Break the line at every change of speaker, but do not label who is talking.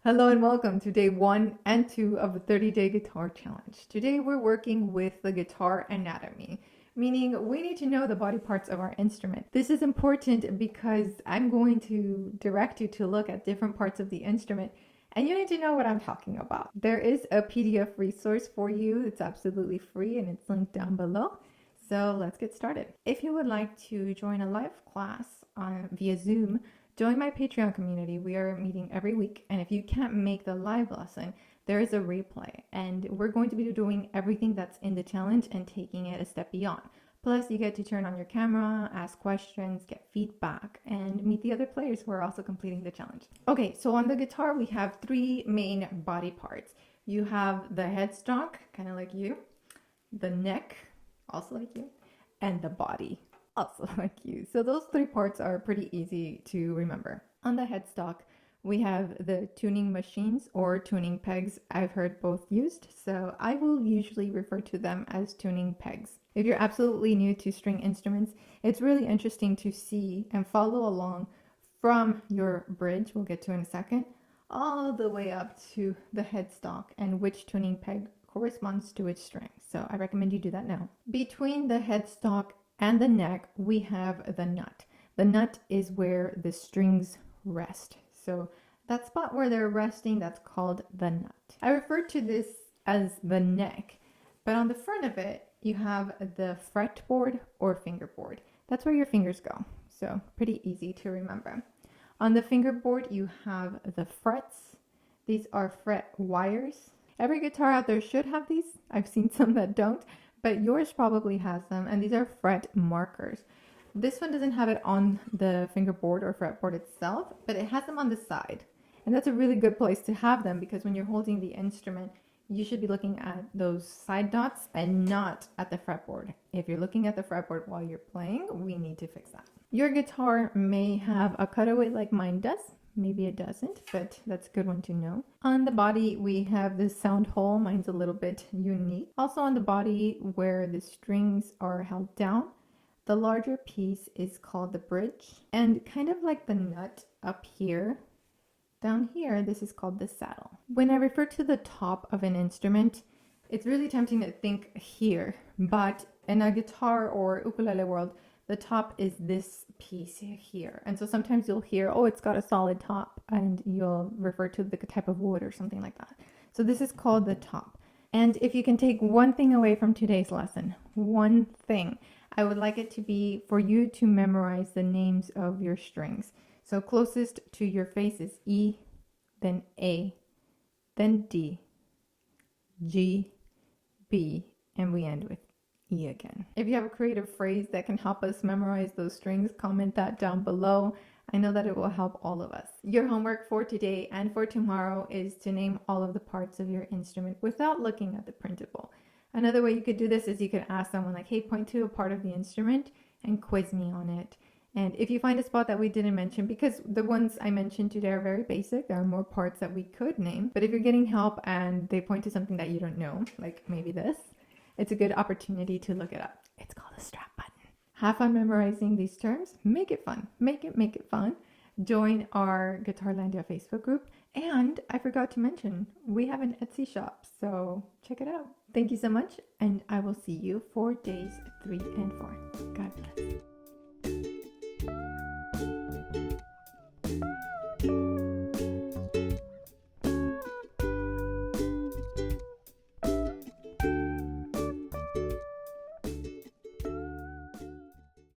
Hello and welcome to day 1 and 2 of the 30-day guitar challenge. Today we're working with the guitar anatomy, meaning we need to know the body parts of our instrument. This is important because I'm going to direct you to look at different parts of the instrument and you need to know what I'm talking about. There is a PDF resource for you. It's absolutely free and it's linked down below. So let's get started. If you would like to join a live class via Zoom, join my Patreon community. We are meeting every week, and if you can't make the live lesson, there is a replay, and we're going to be doing everything that's in the challenge and taking it a step beyond. Plus, you get to turn on your camera, ask questions, get feedback, and meet the other players who are also completing the challenge. Okay, so on the guitar, we have 3 main body parts. You have the headstock, kind of like you, the neck, also like you, and the body, also like you. So those 3 parts are pretty easy to remember. On the headstock, we have the tuning machines or tuning pegs. I've heard both used, so I will usually refer to them as tuning pegs. If you're absolutely new to string instruments, it's really interesting to see and follow along from your bridge, we'll get to in a second, all the way up to the headstock and which tuning peg corresponds to which string. So I recommend you do that now. Between the headstock and the neck, we have the nut. The nut is where the strings rest. So that spot where they're resting, that's called the nut. I refer to this as the neck, but on the front of it, you have the fretboard or fingerboard. That's where your fingers go. So pretty easy to remember. On the fingerboard, you have the frets. These are fret wires. Every guitar out there should have these. I've seen some that don't, but yours probably has them, and these are fret markers. This one doesn't have it on the fingerboard or fretboard itself, but it has them on the side. And that's a really good place to have them because when you're holding the instrument, you should be looking at those side dots and not at the fretboard. If you're looking at the fretboard while you're playing, we need to fix that. Your guitar may have a cutaway like mine does. Maybe it doesn't, but that's a good one to know. On the body, we have this sound hole. Mine's a little bit unique. Also on the body where the strings are held down, the larger piece is called the bridge. And kind of like the nut up here, down here, this is called the saddle. When I refer to the top of an instrument, it's really tempting to think here, but in a guitar or ukulele world, the top is this piece here. And so sometimes you'll hear, oh, it's got a solid top, and you'll refer to the type of wood or something like that. So this is called the top. And if you can take one thing away from today's lesson, one thing, I would like it to be for you to memorize the names of your strings. So closest to your face is E, then A, then D, G, B, and we end with E again. If you have a creative phrase that can help us memorize those strings, comment that down below. I know that it will help all of us. Your homework for today and for tomorrow is to name all of the parts of your instrument without looking at the printable. Another way you could do this is you could ask someone like, hey, point to a part of the instrument and quiz me on it. And if you find a spot that we didn't mention, because the ones I mentioned today are very basic, there are more parts that we could name. But if you're getting help and they point to something that you don't know, like maybe this, it's a good opportunity to look it up. It's called a strap button. Have fun memorizing these terms. Make it fun. Make it fun. Join our Guitarlandia Facebook group. And I forgot to mention, we have an Etsy shop, so check it out. Thank you so much, and I will see you for days 3 and 4. God bless.